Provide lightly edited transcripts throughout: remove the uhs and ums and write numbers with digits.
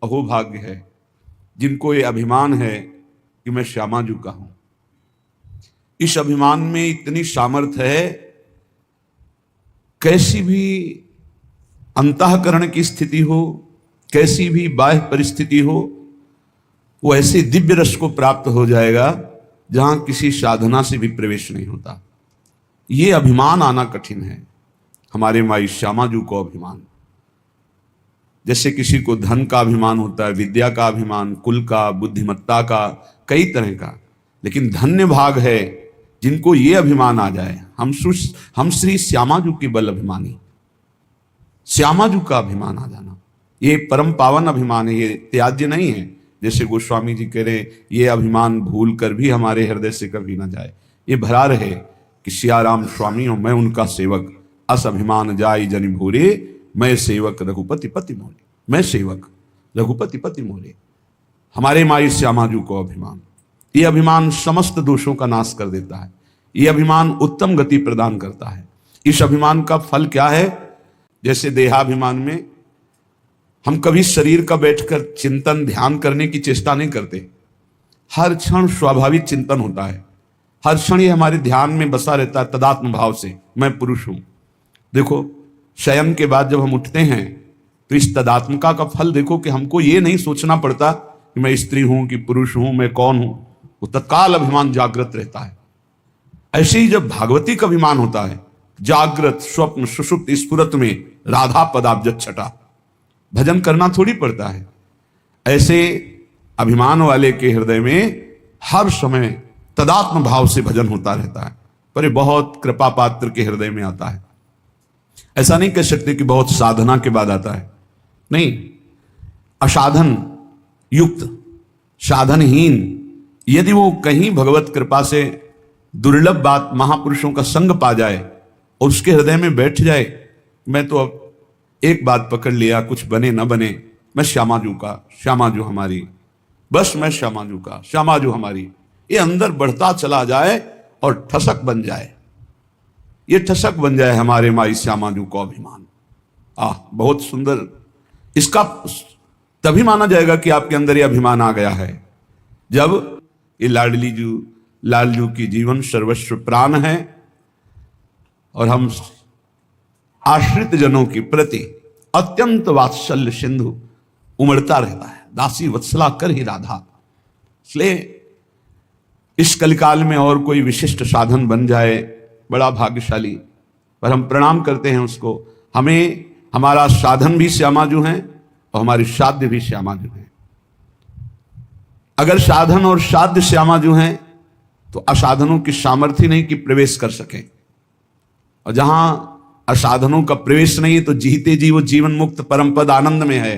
अहोभाग्य है जिनको ये अभिमान है कि मैं श्यामा जू का हूं। इस अभिमान में इतनी सामर्थ्य है, कैसी भी अंतःकरण की स्थिति हो, कैसी भी बाह्य परिस्थिति हो, वो ऐसे दिव्य रस को प्राप्त हो जाएगा जहां किसी साधना से भी प्रवेश नहीं होता। ये अभिमान आना कठिन है। हमारे माई श्यामा जू को अभिमान, जैसे किसी को धन का अभिमान होता है, विद्या का अभिमान, कुल का, बुद्धिमत्ता का, कई तरह का, लेकिन धन्य भाग है जिनको ये अभिमान आ जाए, हम श्री श्यामा जू के बल अभिमानी। श्यामा जू का अभिमान आ जाना ये परम पावन अभिमान है, ये त्याज्य नहीं है। जैसे गोस्वामी जी कह रहे हैं, ये अभिमान भूल कर भी हमारे हृदय से कभी ना जाए, ये भरा रहे कि सियाराम स्वामी हो मैं उनका सेवक, अस अभिमान जाई जनि भूरे, मैं सेवक रघुपति पति मोरे, मैं सेवक रघुपति पति मोरे। हमारे माई श्यामा जू को अभिमान, ये अभिमान समस्त दोषों का नाश कर देता है। ये अभिमान उत्तम गति प्रदान करता है। इस अभिमान का फल क्या है? जैसे देहाभिमान में हम कभी शरीर का बैठकर चिंतन ध्यान करने की चेष्टा नहीं करते, हर क्षण स्वाभाविक चिंतन होता है, हर क्षण ये हमारे ध्यान में बसा रहता है तदात्म भाव से, मैं पुरुष हूं। देखो शयन के बाद जब हम उठते हैं तो इस तदात्मका का फल देखो कि हमको ये नहीं सोचना पड़ता कि मैं स्त्री हूं कि पुरुष हूं, मैं कौन हूं, वो तत्काल अभिमान जागृत रहता है। ऐसे ही जब भागवती का अभिमान होता है, जागृत स्वप्न सुषुप्त स्फुरत में राधा पदाब्ज छटा, भजन करना थोड़ी पड़ता है। ऐसे अभिमान वाले के हृदय में हर समय तदात्म भाव से भजन होता रहता है, पर ये बहुत कृपा पात्र के हृदय में आता है। ऐसा नहीं कह सकते कि बहुत साधना के बाद आता है, नहीं। असाधन युक्त, साधनहीन यदि वो कहीं भगवत कृपा से दुर्लभ बात महापुरुषों का संग पा जाए और उसके हृदय में बैठ जाए, मैं तो अब एक बात पकड़ लिया, कुछ बने न बने, मैं श्यामा जू का, श्यामा जू हमारी, बस मैं श्यामा जू का, श्यामा जू हमारी, ये अंदर बढ़ता चला जाए और ठसक बन जाए, ये ठसक बन जाए हमारे माई श्यामा जू को अभिमान। बहुत सुंदर। इसका तभी माना जाएगा कि आपके अंदर ये अभिमान आ गया है जब ये लाडली जू, लाल जू की जीवन सर्वस्व प्राण है और हम आश्रित जनों के प्रति अत्यंत वात्सल्य सिंधु उमड़ता रहता है, दासी वत्सला कर ही राधा। इसलिए इस कलिकाल में और कोई विशिष्ट साधन बन जाए बड़ा भाग्यशाली, पर हम प्रणाम करते हैं उसको। हमें हमारा साधन भी श्यामा जू हैं और हमारी साध्य भी श्यामा जू हैं। अगर साधन और साध्य श्यामा जू हैं तो असाधनों की सामर्थ्य नहीं कि प्रवेश कर सकें, और जहां असाधनों का प्रवेश नहीं तो जीते जी वो जीवन मुक्त परम पद आनंद में है,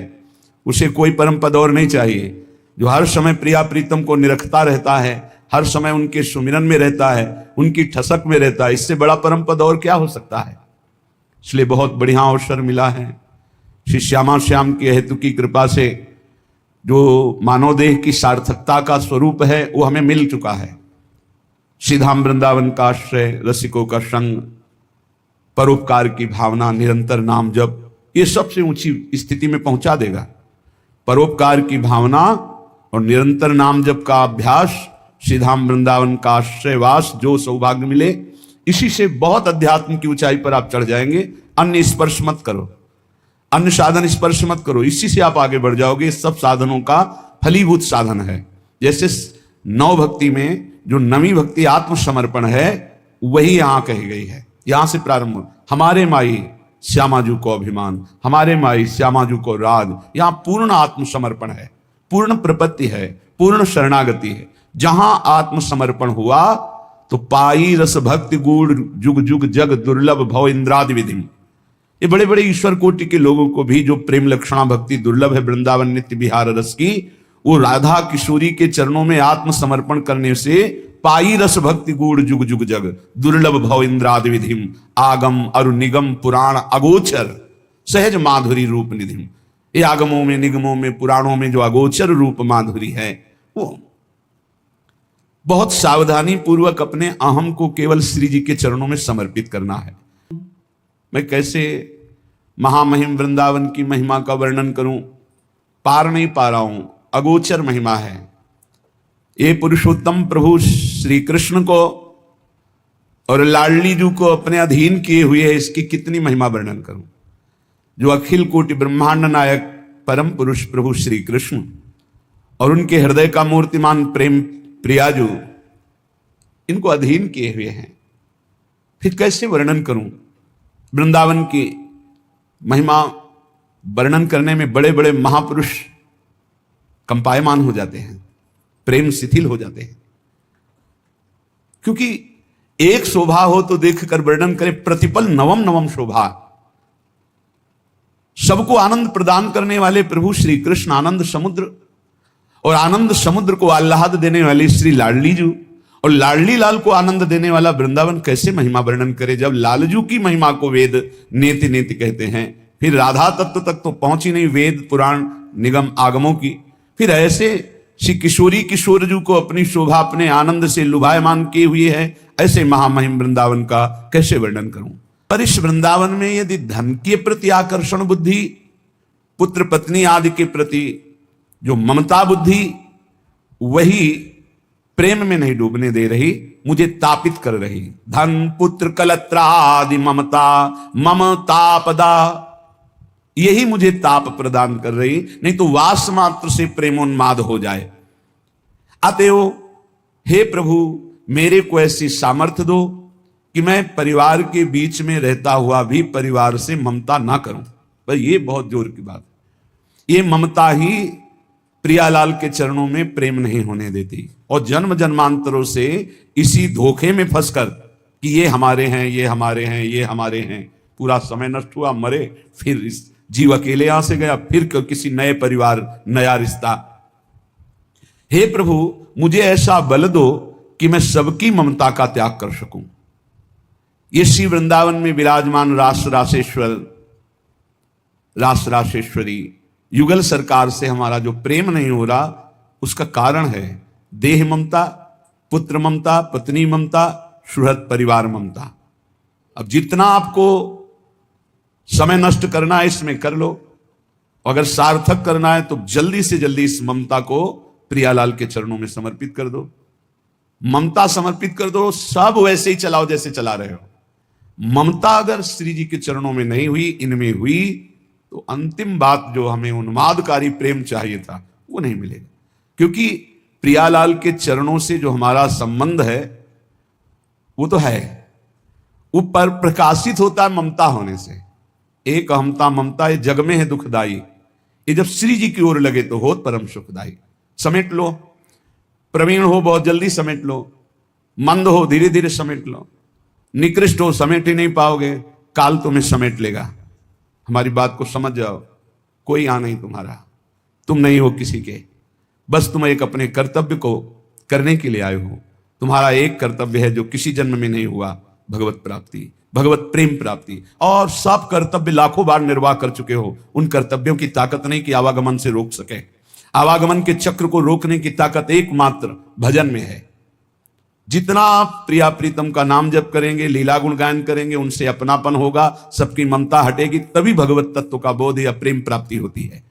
उसे कोई परम पद और नहीं चाहिए। जो हर समय प्रिया प्रीतम को निरखता रहता है, हर समय उनके सुमिरन में रहता है, उनकी ठसक में रहता है, इससे बड़ा परम पद और क्या हो सकता है। इसलिए बहुत बढ़िया अवसर मिला है। श्री श्यामा श्याम के हेतु की कृपा से जो मानव देह की सार्थकता का स्वरूप है वो हमें मिल चुका है। श्रीधाम वृंदावन का आश्रय, रसिकों का संग, परोपकार की भावना, निरंतर नाम जप, ये सबसे ऊंची स्थिति में पहुंचा देगा। परोपकार की भावना और निरंतर नाम जप का अभ्यास, श्रीधाम वृंदावन का आश्रयवास, जो सौभाग्य मिले, इसी से बहुत अध्यात्म की ऊंचाई पर आप चढ़ जाएंगे। अन्य स्पर्श मत करो, अन्य साधन स्पर्श मत करो, इसी से आप आगे बढ़ जाओगे। सब साधनों का फलीभूत साधन है। जैसे नौ भक्ति में जो नवी भक्ति आत्मसमर्पण है वही यहां कही गई है। यहां से प्रारंभ हो। हमारे माई श्यामा जू को अभिमान, हमारे माई श्यामा जू को राग, यहां पूर्ण आत्मसमर्पण है, पूर्ण प्रपत्ति है, पूर्ण शरणागति है। जहां आत्मसमर्पण हुआ तो पाई रस भक्ति गूढ़ जुग जुग जग दुर्लभ भव इंद्रादि विधि। ये बड़े बड़े ईश्वर कोटि के लोगों को भी जो प्रेम लक्षणा भक्ति दुर्लभ है वृंदावन नित्य विहार रस की, वो राधा किशोरी के चरणों में आत्मसमर्पण करने से पाई रस भक्ति गूढ़ जुग जुग जग दुर्लभ भव इंद्रादि विधिम आगम अरु निगम पुराण अगोचर सहज माधुरी रूप निधिम। ये आगमों में, निगमों में, पुराणों में जो अगोचर रूप माधुरी है, वो बहुत सावधानी पूर्वक अपने अहम को केवल श्री जी के चरणों में समर्पित करना है। मैं कैसे महामहिम वृंदावन की महिमा का वर्णन करूं, पार नहीं पा रहा हूं, अगोचर महिमा है। ये पुरुषोत्तम प्रभु श्री कृष्ण को और लाडली जी को अपने अधीन किए हुए है, इसकी कितनी महिमा वर्णन करूं। जो अखिल कोटि ब्रह्मांड नायक परम पुरुष प्रभु श्री कृष्ण और उनके हृदय का मूर्तिमान प्रेम प्रियाजू इनको अधीन किए हुए हैं, फिर कैसे वर्णन करूं। वृंदावन की महिमा वर्णन करने में बड़े बड़े महापुरुष कंपायमान हो जाते हैं, प्रेम शिथिल हो जाते हैं, क्योंकि एक शोभा हो तो देखकर वर्णन करे, प्रतिपल नवम नवम शोभा। सबको आनंद प्रदान करने वाले प्रभु श्री कृष्ण आनंद समुद्र, और आनंद समुद्र को आह्लाद देने वाली श्री लाडली जू, और लाडली लाल को आनंद देने वाला वृंदावन, कैसे महिमा वर्णन करे। जब लालजू की महिमा को वेद नेति नेति कहते हैं, फिर राधा तत्व तक तो पहुंची नहीं वेद पुराण निगम आगमों की, फिर ऐसे श्री किशोरी किशोरजू को अपनी शोभा अपने आनंद से लुभायमान किए हुए है, ऐसे महामहिम वृंदावन का कैसे वर्णन करूं। पर इस वृंदावन में यदि धन के प्रति आकर्षण बुद्धि, पुत्र पत्नी आदि के प्रति जो ममता बुद्धि, वही प्रेम में नहीं डूबने दे रही, मुझे तापित कर रही। धन पुत्र कलत्रा आदि ममता ममतापदा, यही मुझे ताप प्रदान कर रही, नहीं तो वास मात्र से प्रेमोन्माद हो जाए। अतएव हे प्रभु, मेरे को ऐसी सामर्थ्य दो कि मैं परिवार के बीच में रहता हुआ भी परिवार से ममता ना करूं। पर ये बहुत जोर की बात, ये ममता ही प्रियालाल के चरणों में प्रेम नहीं होने देती, और जन्म जन्मांतरों से इसी धोखे में फंसकर कि ये हमारे हैं, ये हमारे हैं, ये हमारे हैं, पूरा समय नष्ट हुआ, मरे, फिर इस जीव अकेले यहां से गया, फिर किसी नए परिवार, नया रिश्ता। हे प्रभु, मुझे ऐसा बल दो कि मैं सबकी ममता का त्याग कर सकूं। ये श्री वृंदावन में विराजमान रास रासेश्वर, रास रासेश्वरी युगल सरकार से हमारा जो प्रेम नहीं हो रहा, उसका कारण है देह ममता, पुत्र ममता, पत्नी ममता, सुहृद परिवार ममता। अब जितना आपको समय नष्ट करना है इसमें कर लो, अगर सार्थक करना है तो जल्दी से जल्दी इस ममता को प्रियालाल के चरणों में समर्पित कर दो। ममता समर्पित कर दो, सब वैसे ही चलाओ जैसे चला रहे हो। ममता अगर श्री जी के चरणों में नहीं हुई, इनमें हुई, तो अंतिम बात जो हमें उन्मादकारी प्रेम चाहिए था वो नहीं मिलेगा। क्योंकि प्रियालाल के चरणों से जो हमारा संबंध है वो तो है, वो पर प्रकाशित होता है ममता होने से। एक अहमता ममता ये जग में है दुखदाई, ये जब श्री जी की ओर लगे तो होत परम सुखदाई। समेट लो, प्रवीण हो बहुत जल्दी समेट लो, मंद हो धीरे धीरे समेट लो, निकृष्ट हो समेट ही नहीं पाओगे, काल तुम्हें समेट लेगा। हमारी बात को समझ जाओ, कोई आ नहीं तुम्हारा, तुम नहीं हो किसी के, बस तुम एक अपने कर्तव्य को करने के लिए आए हो। तुम्हारा एक कर्तव्य है जो किसी जन्म में नहीं हुआ, भगवत प्राप्ति, भगवत प्रेम प्राप्ति। और सब कर्तव्य लाखों बार निर्वाह कर चुके हो, उन कर्तव्यों की ताकत नहीं कि आवागमन से रोक सके। आवागमन के चक्र को रोकने की ताकत एकमात्र भजन में है। जितना आप प्रिया प्रीतम का नाम जप करेंगे, लीला गुण गायन करेंगे, उनसे अपनापन होगा, सबकी ममता हटेगी, तभी भगवत तत्व का बोध या प्रेम प्राप्ति होती है।